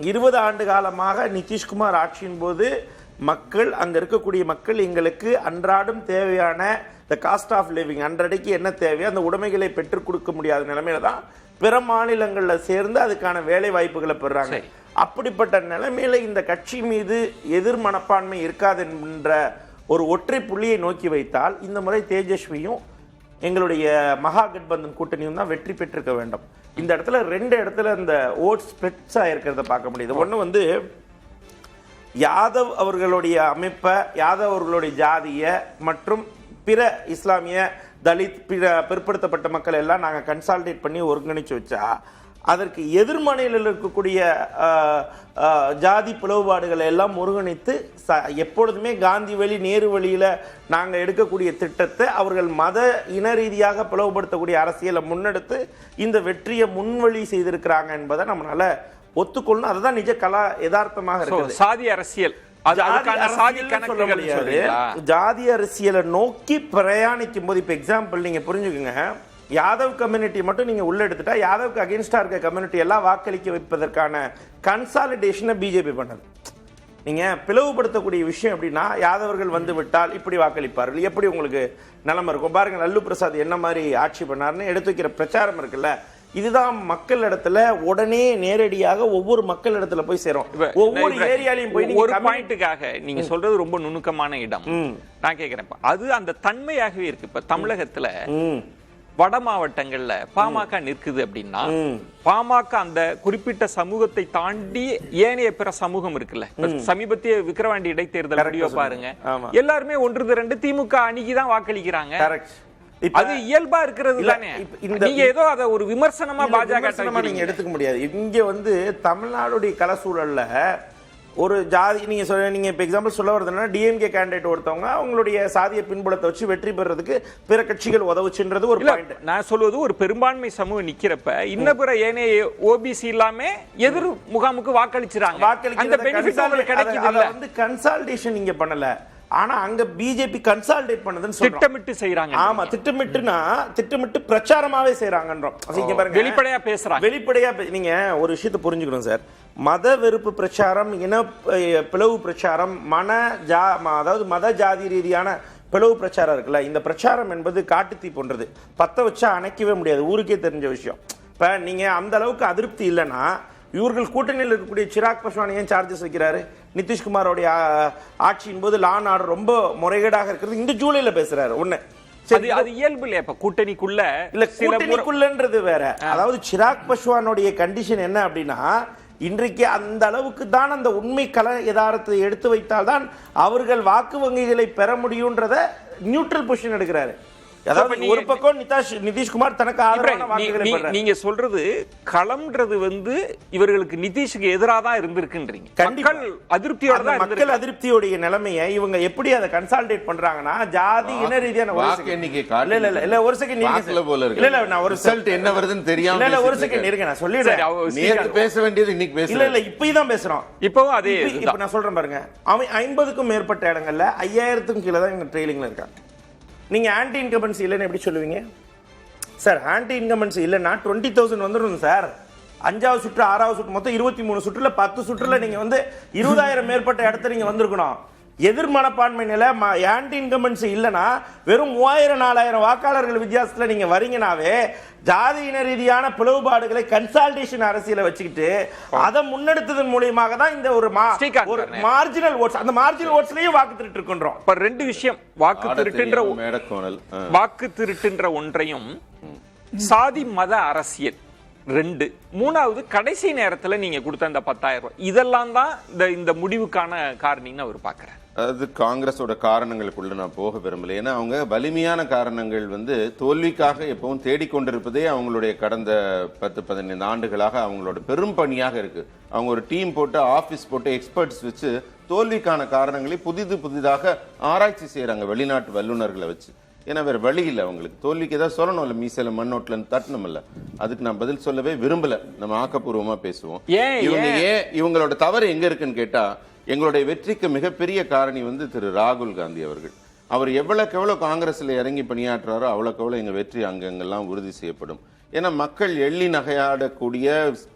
20 ஆண்டு காலமாக நிதிஷ்குமார் ஆட்சியின் போது மக்கள், அங்க இருக்கக்கூடிய மக்கள் எங்களுக்கு அன்றாடம் தேவையான இந்த காஸ்ட் ஆஃப் லிவிங் அன்றடைக்கு என்ன தேவையோ அந்த உடைமைகளை பெற்றுக் கொடுக்க முடியாத நிலைமையில தான் பிற மாநிலங்கள்ல சேர்ந்து அதுக்கான வேலை வாய்ப்புகளை பெறாங்க. அப்படிப்பட்ட நிலைமையில இந்த கட்சி மீது எதிர் மனப்பான்மை இருக்காது என்ற ஒரு ஒற்றை புள்ளியை நோக்கி வைத்தால் இந்த முறை தேஜஸ்வியும் எங்களுடைய மகா கட்பந்தன் கூட்டணியும் தான் வெற்றி பெற்றிருக்க வேண்டும். இந்த இடத்துல 2 இடத்துல இந்த ஓட் ஸ்பிளிட்ஸ் ஆயிருக்கிறத பார்க்க முடியுது. ஒன்று வந்து யாதவ் அவர்களுடைய அமைப்பை, யாதவ் அவர்களுடைய ஜாதிய மற்றும் பிற இஸ்லாமிய தலித் பிற்படுத்தப்பட்ட மக்கள் எல்லாம் நாங்கள் கன்சால்டேட் பண்ணி ஒருங்கிணைச்சு வச்சா அதற்கு எதிர்மனையில் இருக்கக்கூடிய ஜாதி பிளவுபாடுகளை எல்லாம் ஒருங்கிணைத்து எப்பொழுதுமே காந்தி வழி நேரு வழியில நாங்கள் எடுக்கக்கூடிய திட்டத்தை அவர்கள் மத இன ரீதியாக பிளவுபடுத்தக்கூடிய அரசியலை முன்னெடுத்து இந்த வெற்றியை முன்வழி செய்திருக்கிறாங்க என்பதை நம்மளால ஒத்துக்கொள்ளணும். அதுதான் நிஜ கலா யதார்த்தமாக இருக்கு.
சாதி அரசியல்
ஜாதி அரசியலை நோக்கி பிரயாணிக்கும் போது, இப்ப எக்ஸாம்பிள் நீங்க புரிஞ்சுக்கோங்க, யாதவ் கம்யூனிட்டி மட்டும் நீங்க உள்ள எடுத்துட்டா யாதவ்க்கு அகேன்ஸ்டா இருக்க கம்யூனிட்டி எல்லாம் வாக்களிக்க வைப்பதற்கான கன்சாலிடேஷனை பிஜேபி பண்ணது. நீங்க பிளவுபடுத்தக்கூடிய விஷயம் அப்படின்னா யாதவர்கள் வந்து விட்டால் இப்படி வாக்களிப்பார்கள், எப்படி உங்களுக்கு நிலைமை இருக்கும் பாருங்க. லல்லு பிரசாத் என்ன மாதிரி ஆட்சி பண்ணாருன்னு எடுத்து வைக்கிற பிரச்சாரம் இருக்குல்ல, இதுதான் மக்கள் இடத்துல உடனே நேரடியாக ஒவ்வொரு மக்கள் இடத்துல போய் சேரும். ஒவ்வொரு ஏரியாலையும் போய்
ஒரு பாயிண்ட்டுக்காக நீங்க சொல்றது ரொம்ப நுணுக்கமான இடம். நான் கேக்குறேன், அது அந்த தன்மையாகவே இருக்கு. இப்ப தமிழகத்துல வட மாவட்டங்கள்ல பாமக நிற்குது அப்படின்னா பாமக அந்த குறிப்பிட்ட சமூகத்தை தாண்டி ஏனைய பிற சமூகம் இருக்குல்ல, சமீபத்திய விக்கிரவாண்டி இடைத்தேர்தல் வீடியோ பாருங்க, எல்லாருமே 1-2 திமுக அணிக்கு தான் வாக்களிக்கிறாங்க. அது இயல்பா இருக்கிறது தானே. நீங்க ஏதோ அத ஒரு விமர்சனமா பாஜக
நீங்க எடுத்துக்க முடியாது. இங்க வந்து தமிழ்நாடுடைய கள சூழல்ல ஒரு ஜாதி நீங்க இப்ப எக்ஸாம்பிள் சொல்ல வருதுன்னா டிஎம்கே கேண்டிடேட் ஒருத்தவங்க அவங்களுடைய சாதிய பின்புலத்தை வச்சு வெற்றி பெறதுக்கு பிற கட்சிகள் உதவுச்சுன்றது ஒரு பாயிண்ட்.
நான் சொல்வது ஒரு பெரும்பான்மை சமூகம் நிக்கிறப்ப இன்ன பிற ஏனைய ஓபிசி இல்லாம எதிர் முகாமுக்கு வாக்களிச்சுறாங்க. அந்த பெனிஃபிட் அவங்களுக்கு கிடைக்குது.
வந்து கன்சால்டேஷன் இங்க பண்ணல, ஆனா அங்க பிஜேபி கன்சால்டேட் பண்ணதுன்னு
திட்டமிட்டு செய்யறாங்க.
ஆமா, திட்டமிட்டு பிரச்சாரமாவே செய்யறாங்கன்றோம்.
வெளிப்படையா பேசுறாங்க.
வெளிப்படையா நீங்க ஒரு விஷயத்தை புரிஞ்சுக்கணும் சார். மத வெறுப்பு பிரச்சாரம், இன பிளவு பிரச்சாரம், அதாவது மத ஜாதி ரீதியான பிளவு பிரச்சாரம் இருக்குல்ல, இந்த பிரச்சாரம் என்பது காட்டுத்தீ போன்றது. பத்த வச்சா அணைக்கவே முடியாது, ஊருக்கே தெரிஞ்ச விஷயம். இப்ப நீங்க அந்த அளவுக்கு அதிருப்தி இல்லைன்னா இவர்கள் கூட்டணியில் இருக்கக்கூடிய சிராக் பஸ்வான் ஏன் சார்ஜஸ் வைக்கிறாரு? நிதிஷ்குமாரோடைய ஆட்சியின் போது லான் ஆர்டர் ரொம்ப முறைகேடாக இருக்கிறது இந்த ஜூலைல பேசுறாரு. ஒண்ணு
அது இயல்பு இல்லையா? இப்ப கூட்டணிக்குள்ள
இல்ல, கூட்டணிக்குள்ளன்றது வேற. அதாவது சிராக் பஸ்வானுடைய கண்டிஷன் என்ன அப்படின்னா, இன்றைக்கு அந்த அளவுக்கு தான் அந்த உண்மை கல யதார்த்தத்தை எடுத்து வைத்தால் தான் அவர்கள் வாக்கு வங்கிகளை பெற முடியும்ன்றத நியூட்ரல் பொசிஷன் எடுக்கிறாரு. அதாவது ஒரு பக்கம் நிதிஷ்குமார் தனக்கு ஆதரவான வாக்குகளை பெறார்.
நீங்க சொல்றது களம்ன்றது வந்து இவர்களுக்கு நிதிஷ்க்கு எதிராக தான் இருந்திருக்குன்றீங்க. மக்கள் அதிருப்தியோட தான்
மக்கள் அதிருப்தியோடைய நிலைமையை இவங்க எப்படி அதை கன்சால்டேட் பண்றாங்கன்னா ஜாதி இன ரீதியான
வாக்கு எண்ணிக்கை
இல்ல ஒரு செகண்ட் இல்ல நான் ஒரு ரிசல்ட்
என்ன வருதுன்னு தெரியாம
இல்ல ஒரு செகண்ட் இருங்க, நான் சொல்லிடுறேன்.
நேத்து பேச வேண்டியது இன்னைக்கு பேச
இல்ல இப்பதான் பேசுறோம்.
இப்பவும் அதே
இப்ப நான் சொல்றேன் பாருங்க, அவன் 50க்கும் மேற்பட்ட இடங்கள்ல 5000க்கும் கீழே தான் இங்க ட்ரெயிலிங்ல இருக்காங்க. நீங்க ஆன்டி இன்கம்பன்சி இல்லைன்னு எப்படி சொல்லுவீங்க சார்? ஆன்டி இன்கம்பன்சி இல்லைன்னா 20,000 வந்துடும் சார். 5வது சுற்று 6வது சுற்று மொத்தம் 23 சுற்றுல 10 சுற்றுல நீங்க வந்து 20,000 மேற்பட்ட இடத்துல நீங்க வந்திருக்கணும். எதிர் மனப்பான்மை நிலை ஆன்டி இன்கம்பன்சி இல்லைன்னா வெறும் 3000-4000 வாக்காளர்கள் வித்தியாசத்துல நீங்க வரீங்கனாவே ஜாதியின ரீதியான பிளவுபாடுகளை கன்சால்டேஷன் அரசியலை வச்சுக்கிட்டு அதை முன்னெடுத்ததன் மூலியமாக தான் இந்த ஒரு மார்ஜினல் ஓட்ஸ், அந்த மார்ஜினல் ஓட்ஸ்லயும் வாக்கு திருட்டு இருக்குன்றோம்.
இப்ப 2 விஷயம், வாக்கு திருட்டுன்ற ஒன்றையும் சாதி மத அரசியல் 2, 3வது கடைசி நேரத்துல நீங்க கொடுத்த அந்த 10,000 ரூபாய், இதெல்லாம் தான் இந்த முடிவுக்கான காரணின்னு அவர் பாக்குறாரு.
அது காங்கிரஸோட காரணங்களுக்குள்ள நான் போக விரும்பல. ஏன்னா அவங்க வலிமையான காரணங்கள் வந்து தோல்விக்காக எப்பவும் தேடிக்கொண்டிருப்பதே அவங்களுடைய கடந்த 10-15 ஆண்டுகளாக அவங்களோட பெரும் பணியாக இருக்கு. அவங்க ஒரு டீம் போட்டு ஆபீஸ் போட்டு எக்ஸ்பர்ட்ஸ் வச்சு தோல்விக்கான காரணங்களை புதிதாக ஆராய்ச்சி செய்யறாங்க வெளிநாட்டு வல்லுநர்களை வச்சு. ஏன்னா வேற வழி இல்லை அவங்களுக்கு. தோல்விக்கு ஏதாவது சொல்லணும் இல்ல, மீசையில மண்ணோட்ல தட்டணும் இல்ல. அதுக்கு நான் பதில் சொல்லவே விரும்பல. நம்ம ஆக்கப்பூர்வமா பேசுவோம். இவங்களோட தவறு எங்க இருக்குன்னு கேட்டா, எங்களுடைய வெற்றிக்கு மிகப்பெரிய காரணி வந்து திரு ராகுல் காந்தி அவர்கள். அவர் எவ்வளவு காங்கிரஸ்ல இறங்கி பணியாற்றுறாரோ அவ்வளவு எங்க வெற்றி அங்கெல்லாம் உறுதி செய்யப்படும். ஏன்னா மக்கள் எள்ளி நகையாடக்கூடிய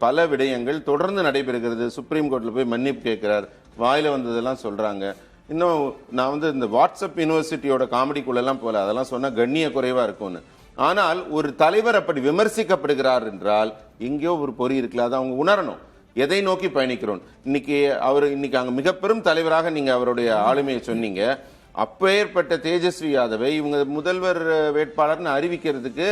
பல விடயங்கள் தொடர்ந்து நடைபெறுகிறது. சுப்ரீம் கோர்ட்ல போய் மன்னிப்பு கேட்கிறார், வாயில வந்ததெல்லாம் சொல்றாங்க. இன்னும் நான் வந்து இந்த வாட்ஸ்அப் யூனிவர்சிட்டியோட காமெடிக்குள்ளெல்லாம் போல, அதெல்லாம் சொன்னா கண்ணிய குறைவா இருக்கும்னு. ஆனால் ஒரு தலைவர் அப்படி விமர்சிக்கப்படுகிறார் என்றால் எங்கேயோ ஒரு பொறி இருக்குல்ல, அதை அவங்க உணரணும். எதை நோக்கி பயணிக்கிறோம்? இன்னைக்கு அங்க மிக பெரும் தலைவராக நீங்க அவருடைய ஆளுமையை சொன்னீங்க. அப்பேற்பட்ட தேஜஸ்வி யாதவை இவங்க முதல்வர் வேட்பாளர்னு அறிவிக்கிறதுக்கு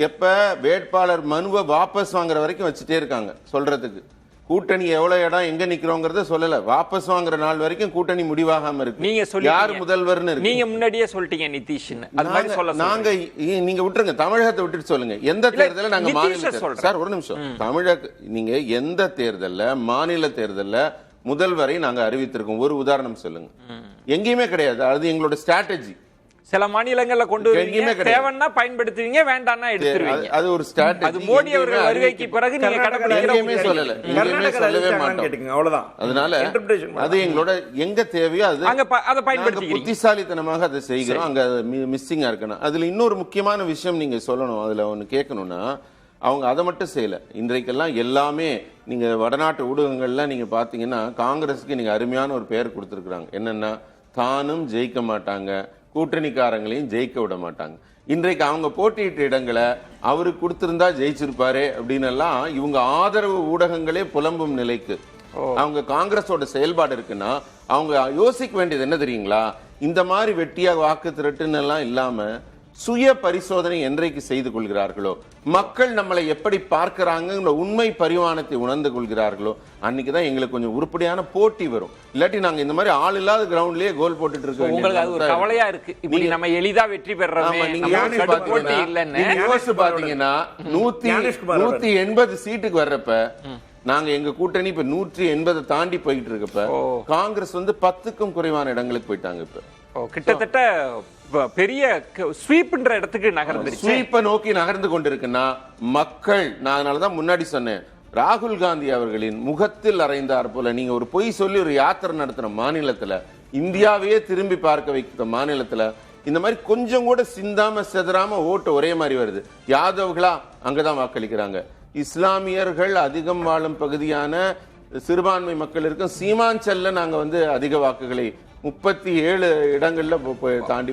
எப்ப வேட்பாளர் மனுவை வாபஸ் வாங்குற வரைக்கும் வச்சுட்டே இருக்காங்க சொல்றதுக்கு. கூட்டணி எவ்வளவு இடம் எங்க நிக்கிறோங்கிறத சொல்லல, வாபஸ் வாங்குற நாள் வரைக்கும் கூட்டணி முடிவாகாம இருக்கு.
நீங்க சொல்லி
யார் முதல்வர்னு இருக்கு.
நீங்க முன்னாடியே சொல்லிட்டீங்க நிதிஷ்னு. அது மாதிரி சொல்ல
நாங்க நீங்க விட்டுருங்க, தமிழகத்தை விட்டுட்டு சொல்லுங்க. எந்த தேர்தல்ல நாங்க மாநில சார் ஒரு நிமிஷம், தமிழக நீங்க எந்த தேர்தல்ல மாநில தேர்தல்ல முதல்வரை நாங்க அறிவித்திருக்கோம்? ஒரு உதாரணம் சொல்லுங்க. எங்கேயுமே கிடையாது. அது எங்களோட ஸ்ட்ராட்டஜி.
சில மாநிலங்கள்ல கொண்டு வருவீங்க, தேவைன்னா பயன்படுத்துவீங்க, வேண்டாம்னா எடுத்துருவீங்க.
அது ஒரு ஸ்ட்ராட்டஜி.
அது மோடி அவர்கள் வருகைக்கு பிறகு நீங்க
கடைபிடிக்கிறீங்க சொல்லல, சொல்லவே மாட்டோம்.
அவ்வளவுதான்.
அதனால அது எங்களோட எங்க தேவையோ அது
அதை பயன்படுத்தி
புத்திசாலித்தனமாக அதை செய்கிறோம். அங்க மிஸ்ஸிங்கா இருக்கணும். அதுல இன்னொரு முக்கியமான விஷயம் நீங்க சொல்லணும், அதுல ஒண்ணு கேட்கணும்னா, அவங்க அதை மட்டும் செய்யல. இன்றைக்கெல்லாம் எல்லாமே நீங்க வடநாட்டு ஊடகங்கள்ல நீங்க பாத்தீங்கன்னா காங்கிரஸுக்கு நீங்க அருமையான ஒரு பெயர் கொடுத்திருக்காங்க. என்னன்னா, தானும் ஜெயிக்க மாட்டாங்க, கூட்டணிக்காரங்களையும் ஜெயிக்க விட மாட்டாங்க. இன்றைக்கு அவங்க போட்டியிட்ட இடங்களை அவருக்கு கொடுத்திருந்தா ஜெயிச்சிருப்பாரு அப்படின்னு எல்லாம் இவங்க ஆதரவு ஊடகங்களே புலம்பும் நிலைக்கு அவங்க காங்கிரஸோட செயல்பாடு இருக்குன்னா, அவங்க யோசிக்க வேண்டியது என்ன தெரியுங்களா? இந்த மாதிரி வெட்டியா வாக்கு திரட்டுன்னு எல்லாம் இல்லாம சுய பரிசோதனை என்றைக்கு செய்து கொள்கிறார்களோ, மக்கள் நம்மளை எப்படி பார்க்கிறாங்க உண்மை பரிமாணத்தை உணர்ந்து கொள்கிறார்களோ, அன்னைக்குதான் எங்களுக்கு கொஞ்சம் உருப்படியான போட்டி வரும். இல்லாட்டி நாங்க இந்த மாதிரி ஆள் இல்லாத கிரவுண்ட்லயே கோல் போட்டுட்டு இருக்கோம்.
உங்களுக்கு அது ஒரு கவலையா இருக்கு, இப்படி நம்ம எளிதா வெற்றி பெறறோமே, நம்ம போட்டி இல்லன்னு.
யோசிச்சு பாத்தீங்கன்னா 180 சீட்டுக்கு வர்றப்ப நாங்க எங்க கூட்டணி இப்ப 180 தாண்டி போயிட்டு இருக்கப்ப காங்கிரஸ் வந்து 10க்கும் குறைவான இடங்களுக்கு போயிட்டாங்க. இப்ப
கிட்டத்தட்ட பெரிய ஸ்வீப்ன்ற இடத்துக்கு நகர்ந்துருச்சு.
ஸ்வீப்பை நோக்கி நகர்ந்து கொண்டிருக்குன்னா மக்கள், நான் அதனாலதான் முன்னாடி சொன்னேன், ராகுல் காந்தி அவர்களின் முகத்தில் அறைந்தார் போல நீங்க ஒரு பொய் சொல்லி ஒரு யாத்திரை நடத்தின மாநிலத்துல, இந்தியாவையே திரும்பி பார்க்க வைத்த மாநிலத்துல இந்த மாதிரி கொஞ்சம் கூட சிந்தாம செதறாம ஓட்டு ஒரே மாதிரி வருது. யாதவ்களா அங்கதான் வாக்களிக்கிறாங்க. இஸ்லாமியர்கள் அதிகம் வாழும் பகுதியான சிறுபான்மை மக்கள் இருக்கும் சீமாஞ்சல்ல நாங்க வந்து அதிக வாக்குகளை 37 இடங்கள்ல தாண்டி